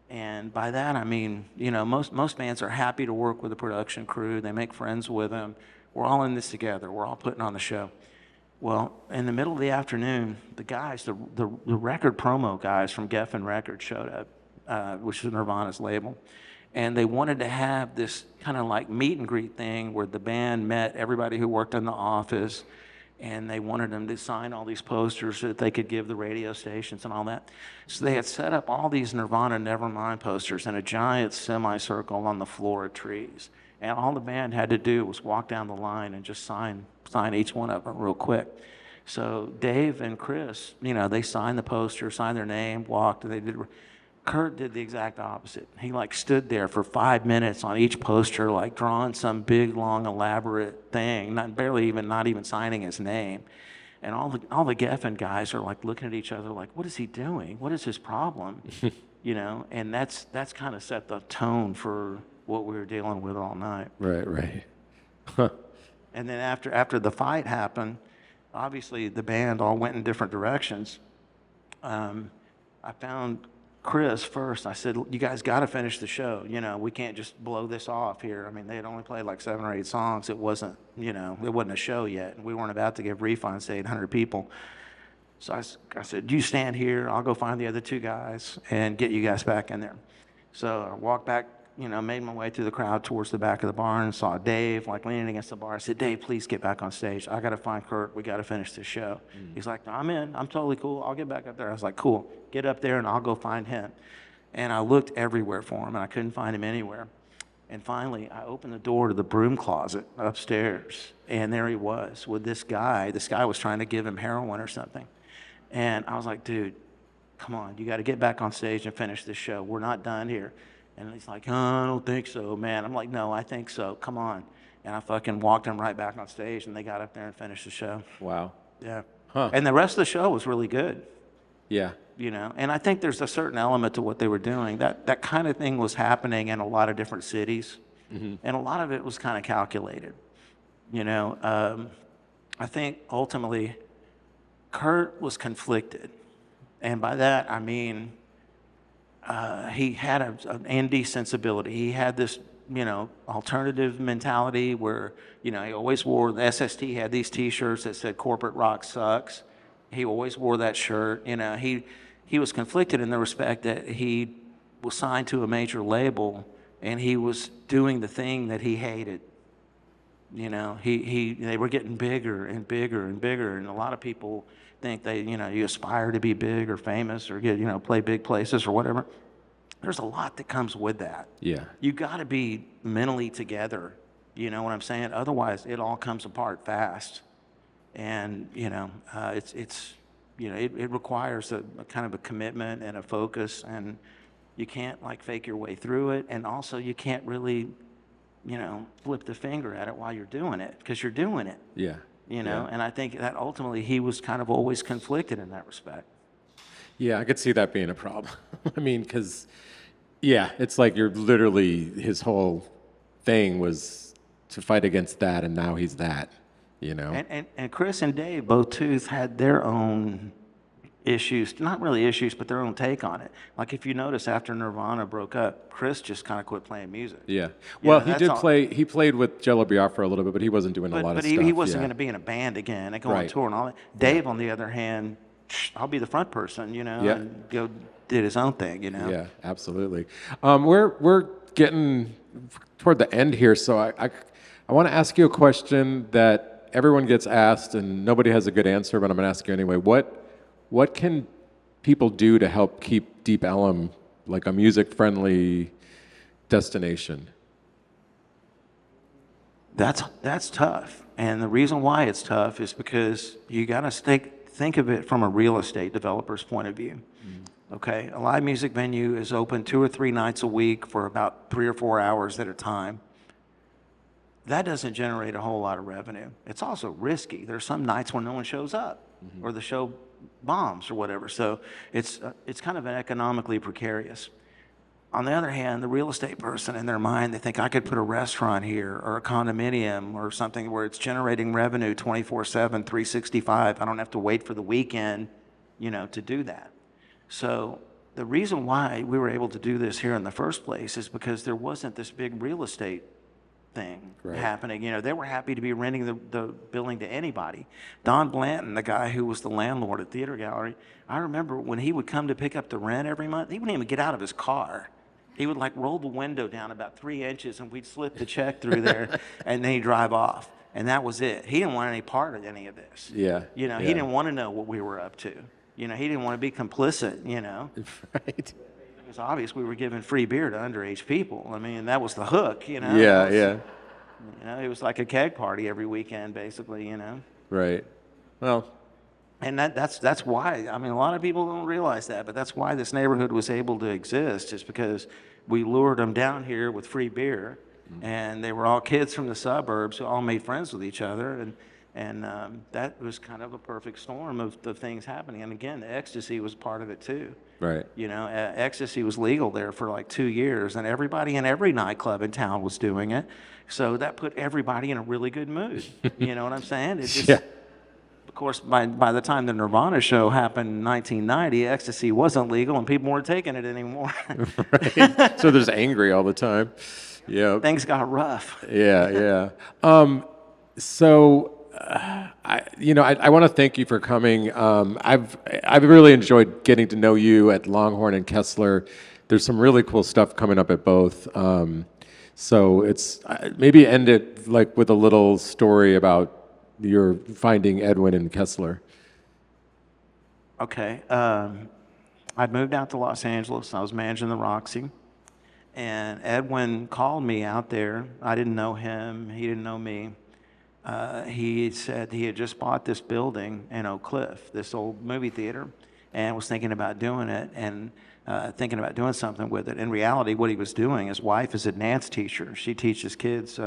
And by that, I mean, most bands are happy to work with a production crew. They make friends with them. We're all in this together. We're all putting on the show. Well, in the middle of the afternoon, the guys, the record promo guys from Geffen Records showed up, which is Nirvana's label. And they wanted to have this kind of like meet and greet thing where the band met everybody who worked in the office, and they wanted them to sign all these posters so that they could give the radio stations and all that. So they had set up all these Nirvana Nevermind posters in a giant semicircle on the floor of trees. And all the band had to do was walk down the line and just sign each one of them real quick. So Dave and Chris, they signed the poster, signed their name, walked, and they did. Kurt did the exact opposite. He stood there for 5 minutes on each poster, drawing some big, long, elaborate thing, not even signing his name. And all the Geffen guys are looking at each other like, what is he doing? What is his problem? And that's kind of set the tone for what we were dealing with all night. Right. Huh. And then after the fight happened, obviously the band all went in different directions. I found Chris first. I said, you guys got to finish the show. We can't just blow this off here. I mean, they had only played 7 or 8 songs. It wasn't, it wasn't a show yet. And we weren't about to give refunds to 800 people. So I said, you stand here. I'll go find the other 2 guys and get you guys back in there. So I walked back, made my way through the crowd towards the back of the bar and saw Dave leaning against the bar. I said, Dave, please get back on stage. I got to find Kurt. We got to finish this show. He's like, no, I'm in. I'm totally cool. I'll get back up there. I was like, cool. Get up there and I'll go find him. And I looked everywhere for him and I couldn't find him anywhere. And finally, I opened the door to the broom closet upstairs, and there he was with this guy. This guy was trying to give him heroin or something. And I was like, dude, come on. You got to get back on stage and finish this show. We're not done here. And he's like, oh, I don't think so, man. I'm like, no, I think so. Come on. And I fucking walked him right back on stage, and they got up there and finished the show. Wow. Yeah. Huh. And the rest of the show was really good. Yeah. And I think there's a certain element to what they were doing. That kind of thing was happening in a lot of different cities. Mm-hmm. And a lot of it was kind of calculated. I think ultimately Kurt was conflicted. And by that, I mean, he had an indie sensibility. He had this, alternative mentality where, he always wore, the SST had these T-shirts that said corporate rock sucks. He always wore that shirt. You know, he was conflicted in the respect that he was signed to a major label and he was doing the thing that he hated. You know, they were getting bigger and bigger and bigger, and a lot of people think you aspire to be big or famous or play big places or whatever. There's a lot that comes with that. Yeah. You got to be mentally together. You know what I'm saying? Otherwise, it all comes apart fast. And it requires a kind of a commitment and a focus, and you can't like fake your way through it, and also you can't really flip the finger at it while you're doing it, because you're doing it. Yeah. And I think that ultimately he was kind of always conflicted in that respect. Yeah, I could see that being a problem. I mean, because, yeah, it's like you're literally, his whole thing was to fight against that, and now he's that, And Chris and Dave both too had their own issues, not really issues, but their own take on it. Like if you notice, after Nirvana broke up, Chris just kind of quit playing music. Yeah. Well, he played with Jello Biafra a little bit, but he wasn't doing a lot of stuff. But he wasn't going to be in a band again and go on tour and all that. Dave, on the other hand, I'll be the front person, and did his own thing, Yeah, absolutely. We're getting toward the end here, so I want to ask you a question that everyone gets asked and nobody has a good answer, but I'm going to ask you anyway. What can people do to help keep Deep Ellum like a music-friendly destination? That's tough, and the reason why it's tough is because you got to think of it from a real estate developer's point of view. Okay, a live music venue is open 2 or 3 nights a week for about 3 or 4 hours at a time. That doesn't generate a whole lot of revenue. It's also risky. There's some nights when no one shows up, or the show bombs or whatever. So it's kind of an economically precarious. On the other hand, the real estate person, in their mind, they think, I could put a restaurant here or a condominium or something where it's generating revenue 24/7, 365. I don't have to wait for the weekend, to do that. So the reason why we were able to do this here in the first place is because there wasn't this big real estate thing happening. They were happy to be renting the building to anybody. Don Blanton, the guy who was the landlord at Theater Gallery, I remember when he would come to pick up the rent every month, he wouldn't even get out of his car. He would like roll the window down about 3 inches and we'd slip the check through there and then he'd drive off. And that was it. He didn't want any part of any of this. Yeah. He didn't want to know what we were up to. He didn't want to be complicit, Right. It was obvious we were giving free beer to underage people. I mean, that was the hook, Yeah. It was like a keg party every weekend, basically, Right. Well. And that's why. I mean, a lot of people don't realize that, but that's why this neighborhood was able to exist, is because we lured them down here with free beer, and they were all kids from the suburbs who all made friends with each other, and that was kind of a perfect storm of the things happening. And again, the ecstasy was part of it too. Right. Ecstasy was legal there for like 2 years, and everybody in every nightclub in town was doing it. So that put everybody in a really good mood. You know what I'm saying? It just, Yeah. Of course, by the time the Nirvana show happened in 1990, ecstasy wasn't legal, and people weren't taking it anymore. Right. So there's angry all the time. Yeah. Things got rough. Yeah. So. I want to thank you for coming. I've really enjoyed getting to know you at Longhorn and Kessler. There's some really cool stuff coming up at both. So it's maybe end it like with a little story about your finding Edwin and Kessler. Okay. I'd moved out to Los Angeles. I was managing the Roxy, and Edwin called me out there. I didn't know him. He didn't know me. He said he had just bought this building in Oak Cliff, this old movie theater, and was thinking about doing it and thinking about doing something with it. In reality, what he was doing, his wife is a dance teacher. She teaches kids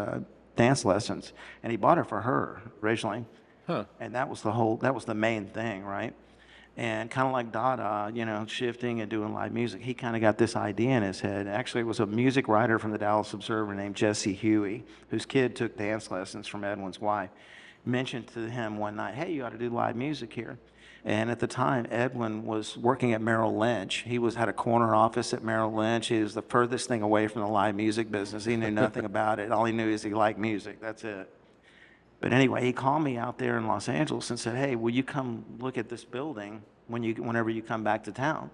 dance lessons, and he bought it for her originally. Huh. And that was the main thing, right? And kind of like Dada, shifting and doing live music, he kind of got this idea in his head. Actually, it was a music writer from the Dallas Observer named Jesse Huey, whose kid took dance lessons from Edwin's wife. Mentioned to him one night, hey, you ought to do live music here. And at the time, Edwin was working at Merrill Lynch. He had a corner office at Merrill Lynch. He was the furthest thing away from the live music business. He knew nothing about it. All he knew is he liked music. That's it. But anyway, he called me out there in Los Angeles and said, hey, will you come look at this building whenever you come back to town?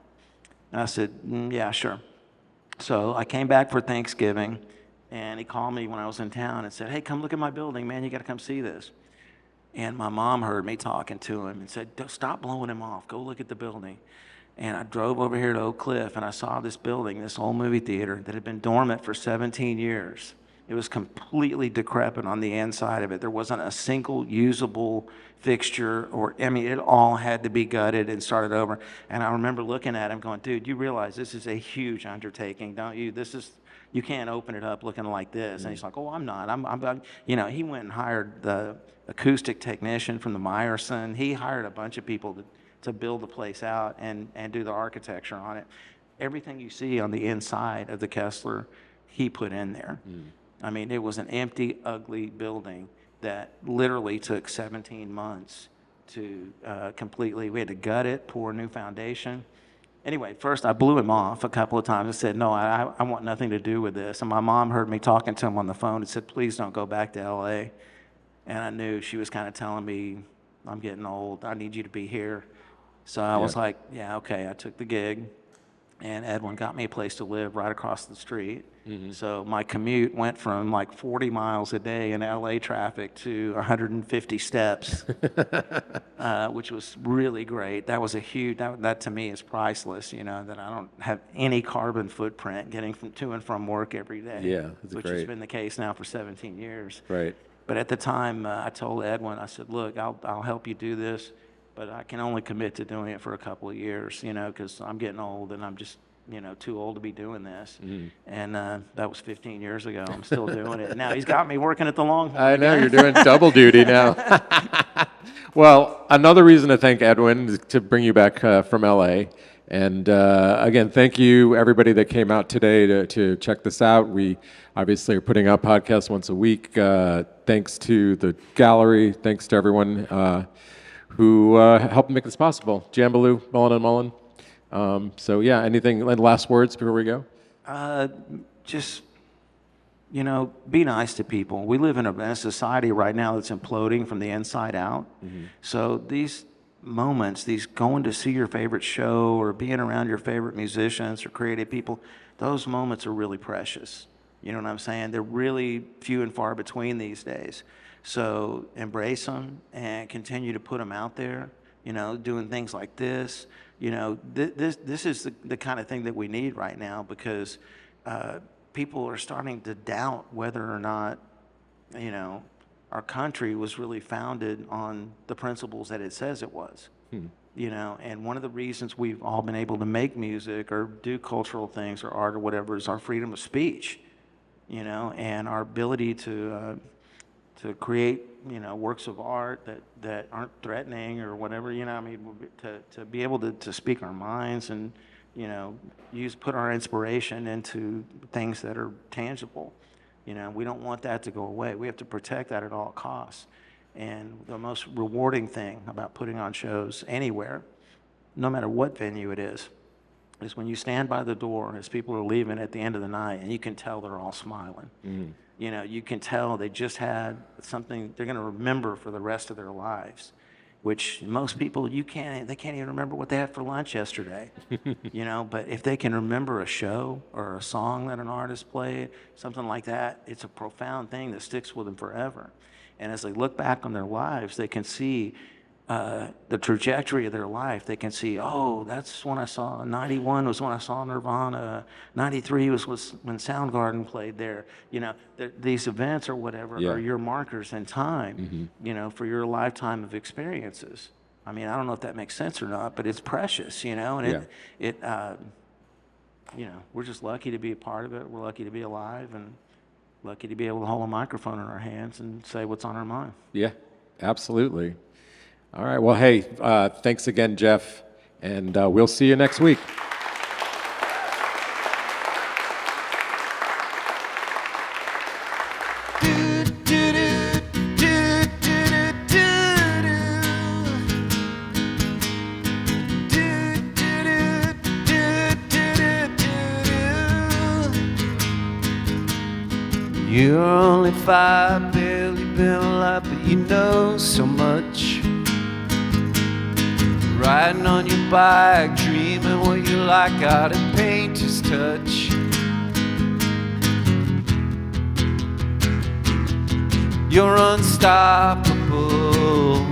And I said, yeah, sure. So I came back for Thanksgiving, and he called me when I was in town and said, hey, come look at my building, man. You got to come see this. And my mom heard me talking to him and said, stop blowing him off. Go look at the building. And I drove over here to Oak Cliff, and I saw this building, this old movie theater that had been dormant for 17 years. It was completely decrepit on the inside of it. There wasn't a single usable fixture, it all had to be gutted and started over. And I remember looking at him going, dude, you realize this is a huge undertaking, don't you? You can't open it up looking like this. And he's like, oh, I'm not. He went and hired the acoustic technician from the Meyerson. He hired a bunch of people to build the place out and do the architecture on it. Everything you see on the inside of the Kessler, he put in there. I mean, it was an empty, ugly building that literally took 17 months to completely, we had to gut it, pour a new foundation. Anyway, first I blew him off a couple of times. I said, no, I want nothing to do with this. And my mom heard me talking to him on the phone and said, please don't go back to LA. And I knew she was kind of telling me, I'm getting old, I need you to be here. So I was like, yeah, okay. I took the gig, and Edwin got me a place to live right across the street. So my commute went from like 40 miles a day in LA traffic to 150 steps, which was really great. That was a huge, that to me is priceless, that I don't have any carbon footprint getting to and from work every day. Yeah, that's which great. has been the case now for 17 years. Right. But at the time, I told Edwin, I said, look, I'll help you do this, but I can only commit to doing it for a couple of years, because I'm getting old and I'm just, too old to be doing this. And that was 15 years ago. I'm still doing it. Now he's got me working at the Longhorn. I know, you're doing double duty now. Well, another reason to thank Edwin is to bring you back from LA. And again, thank you, everybody that came out today to check this out. We obviously are putting out podcasts once a week. Thanks to the gallery. Thanks to everyone who helped make this possible. Jambaloo, Mullen and Mullen. So yeah, anything, last words before we go? Just, be nice to people. We live in a society right now that's imploding from the inside out. So these moments, these going to see your favorite show or being around your favorite musicians or creative people, those moments are really precious. You know what I'm saying? They're really few and far between these days. So embrace them and continue to put them out there, doing things like this. This is the kind of thing that we need right now, because people are starting to doubt whether or not, our country was really founded on the principles that it says it was. And one of the reasons we've all been able to make music or do cultural things or art or whatever is our freedom of speech, and our ability to create, works of art that aren't threatening or whatever, to be able to speak our minds and, put our inspiration into things that are tangible. We don't want that to go away. We have to protect that at all costs. And the most rewarding thing about putting on shows anywhere, no matter what venue it is when you stand by the door as people are leaving at the end of the night and you can tell they're all smiling. You can tell they just had something they're going to remember for the rest of their lives, which most people, they can't even remember what they had for lunch yesterday. But if they can remember a show or a song that an artist played, something like that, it's a profound thing that sticks with them forever. And as they look back on their lives, they can see the trajectory of their life. They can see, oh, that's when I saw, 91 was when I saw Nirvana, 93 was when Soundgarden played there. These events or whatever are your markers in time, for your lifetime of experiences. I mean, I don't know if that makes sense or not, but it's precious, and we're just lucky to be a part of it. We're lucky to be alive and lucky to be able to hold a microphone in our hands and say what's on our mind. Yeah, absolutely. All right. Well, hey, thanks again, Jeff, and we'll see you next week. You're only 5 billion been alive, but you know so much. Riding on your bike, dreaming what you like out of painter's touch. You're unstoppable,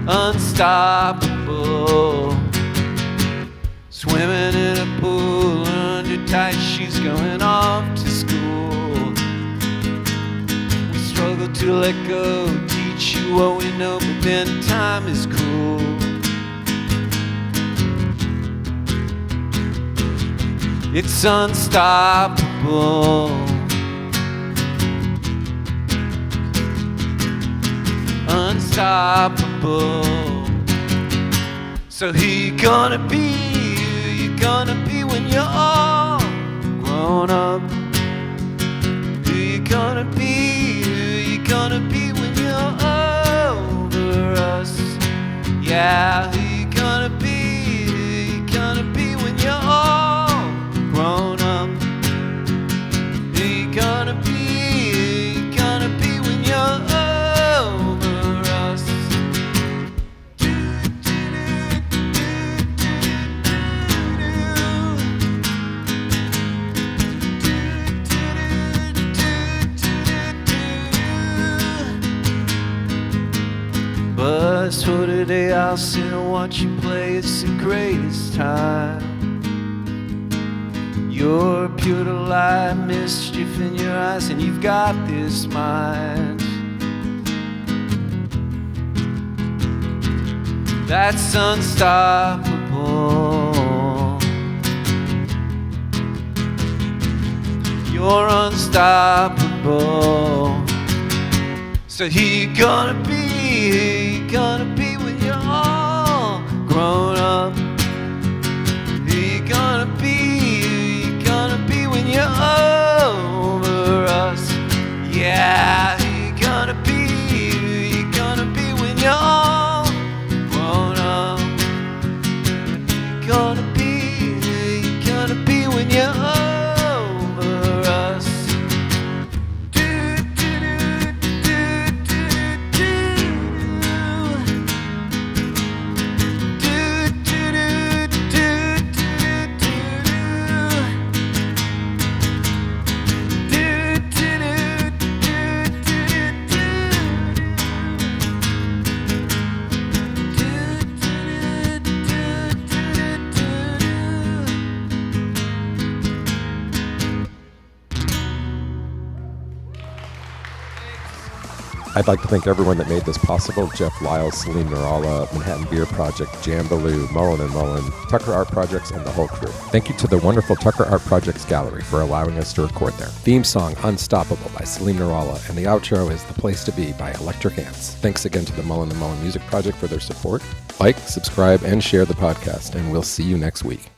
unstoppable. Swimming in a pool under tight shoes, going off to school. We struggle to let go, teach you what we know, but then time is cruel. It's unstoppable, unstoppable. So who you gonna be? Who you gonna be when you're all grown up? Who you gonna be? Who you gonna be when you're over us? Yeah, who you gonna be? Who you gonna be when you're all grown up? Who you gonna be? Who you gonna be when you're over us? Bus for today, I'll sit and watch you play. It's the greatest time. You're pure delight, mischief in your eyes, and you've got this mind that's unstoppable. You're unstoppable. So who you gonna be? Who you gonna be when you're all grown up? Who you gonna be? Who you gonna be when you're over us? Yeah, who you gonna be? Who you gonna be when you're all grown up? Who you gonna be? Who you gonna be when you're over us? I'd like to thank everyone that made this possible: Jeff Liles, Salim Nourallah, Manhattan Beer Project, Jambaloo, Mullen & Mullen, Tucker Art Projects, and the whole crew. Thank you to the wonderful Tucker Art Projects Gallery for allowing us to record there. Theme song, Unstoppable by Salim Nourallah, and the outro is The Place to Be by Electric Ants. Thanks again to the Mullen & Mullen Music Project for their support. Like, subscribe, and share the podcast, and we'll see you next week.